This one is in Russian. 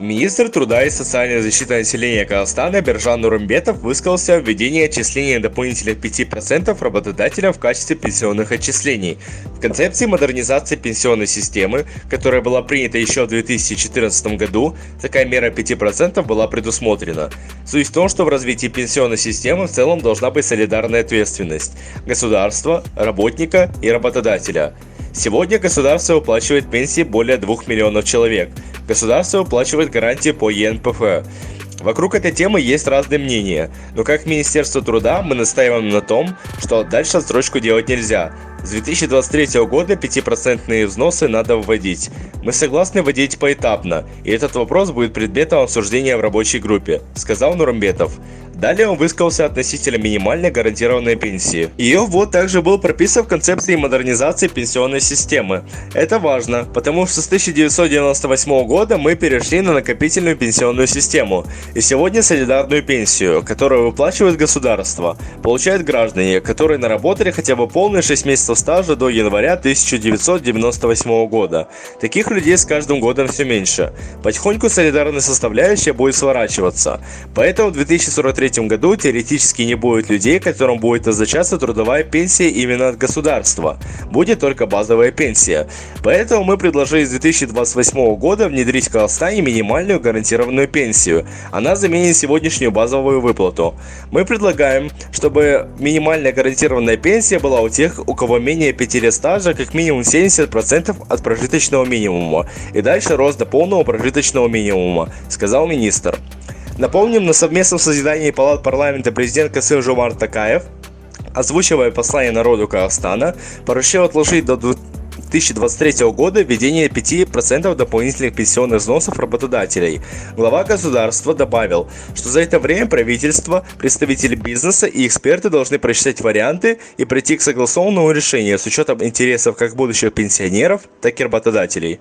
Министр труда и социальной защиты населения Казахстана Биржан Нурымбетов высказался в введении отчисления дополнительных 5% работодателям в качестве пенсионных отчислений. В концепции модернизации пенсионной системы, которая была принята еще в 2014 году, такая мера 5% была предусмотрена. Суть в том, что в развитии пенсионной системы в целом должна быть солидарная ответственность государства, работника и работодателя. Сегодня государство выплачивает пенсии более 2 миллионов человек. Государство выплачивает гарантии по ЕНПФ. Вокруг этой темы есть разные мнения, но как Министерство труда мы настаиваем на том, что дальше отсрочку делать нельзя. С 2023 года 5% взносы надо вводить. Мы согласны вводить поэтапно, и этот вопрос будет предметом обсуждения в рабочей группе, сказал Нурымбетов. Далее он высказался относительно минимальной гарантированной пенсии. Ее ввод также был прописан в концепции модернизации пенсионной системы. Это важно, потому что с 1998 года мы перешли на накопительную пенсионную систему. И сегодня солидарную пенсию, которую выплачивает государство, получают граждане, которые наработали хотя бы полные 6 месяцев стажа до января 1998 года. Таких людей с каждым годом все меньше. Потихоньку солидарная составляющая будет сворачиваться. Поэтому в 2043 году теоретически не будет людей, которым будет назначаться трудовая пенсия именно от государства. Будет только базовая пенсия. Поэтому мы предложили с 2028 года внедрить в Казахстане минимальную гарантированную пенсию. Она заменит сегодняшнюю базовую выплату. Мы предлагаем, чтобы минимальная гарантированная пенсия была у тех, у кого менее 5 лет стажа, как минимум 70% от прожиточного минимума. И дальше рост до полного прожиточного минимума, сказал министр. Напомним, на совместном заседании палат парламента президент Касым-Жомарт Токаев, озвучивая послание народу Казахстана, поручил отложить до 2023 года введение 5% дополнительных пенсионных взносов работодателей. Глава государства добавил, что за это время правительство, представители бизнеса и эксперты должны просчитать варианты и прийти к согласованному решению с учетом интересов как будущих пенсионеров, так и работодателей.